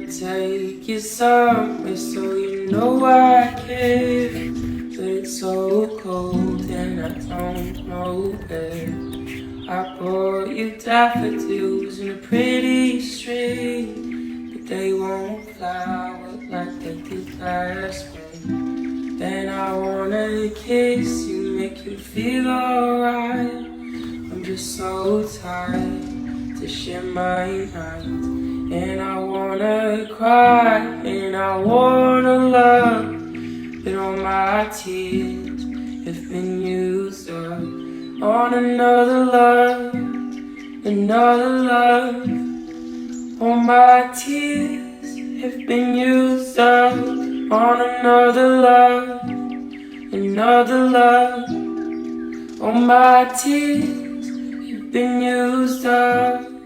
take you somewhere so you know I care. But it's so cold and I don't know where. I bought you daffodils in a pretty string, but they won't flower like they did last spring. Then I wanna kiss you, make you feel alright. I'm just so tired to share my night. And I wanna cry, and I wanna love, but all my tears have been used up on another love, another love. All my tears have been used up on another love, another love. All my tears have been used up.